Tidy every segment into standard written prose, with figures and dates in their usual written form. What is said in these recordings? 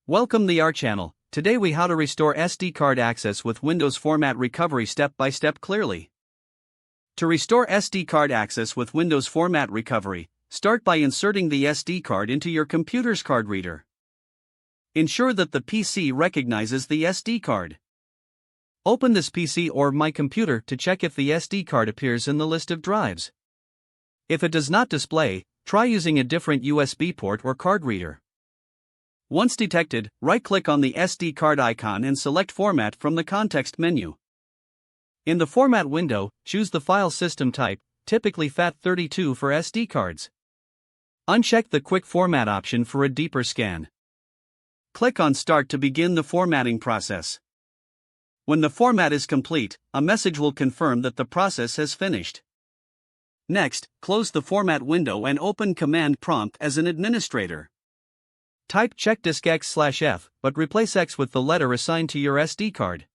Welcome to our channel. Today we how to restore SD card access with Windows Format Recovery step by step clearly. To restore SD card access with Windows Format Recovery, start by inserting the SD card into your computer's card reader. Ensure that the PC recognizes the SD card. Open this PC or My Computer to check if the SD card appears in the list of drives. If it does not display, try using a different USB port or card reader. Once detected, right-click on the SD card icon and select Format from the context menu. In the Format window, choose the file system type, typically FAT32 for SD cards. Uncheck the Quick Format option for a deeper scan. Click on Start to begin the formatting process. When the format is complete, a message will confirm that the process has finished. Next, close the Format window and open Command Prompt as an administrator. Type check disk X/F, but replace X with the letter assigned to your SD card.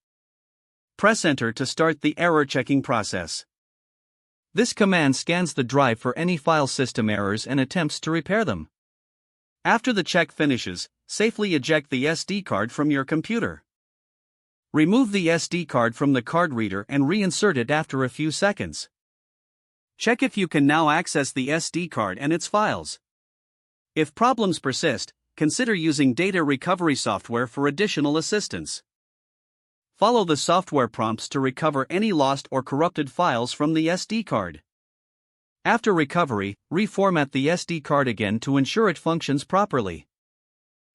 Press Enter to start the error checking process. This command scans the drive for any file system errors and attempts to repair them. After the check finishes, safely eject the SD card from your computer. Remove the SD card from the card reader and reinsert it after a few seconds. Check if you can now access the SD card and its files. If problems persist, consider using data recovery software for additional assistance. Follow the software prompts to recover any lost or corrupted files from the SD card. After recovery, reformat the SD card again to ensure it functions properly.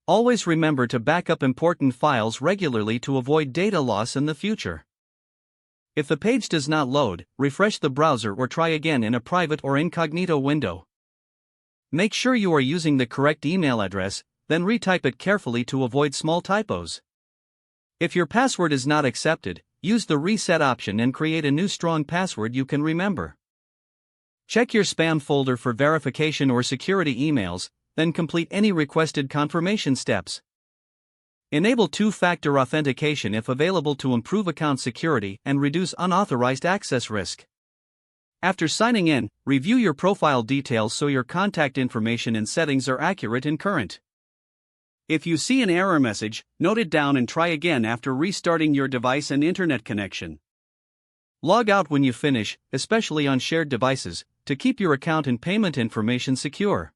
Always remember to back up important files regularly to avoid data loss in the future. If the page does not load, refresh the browser or try again in a private or incognito window. Make sure you are using the correct email address, then retype it carefully to avoid small typos. If your password is not accepted, use the reset option and create a new strong password you can remember. Check your spam folder for verification or security emails, then complete any requested confirmation steps. Enable two-factor authentication if available to improve account security and reduce unauthorized access risk. After signing in, review your profile details so your contact information and settings are accurate and current. If you see an error message, note it down and try again after restarting your device and internet connection. Log out when you finish, especially on shared devices, to keep your account and payment information secure.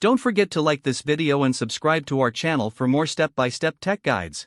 Don't forget to like this video and subscribe to our channel for more step-by-step tech guides.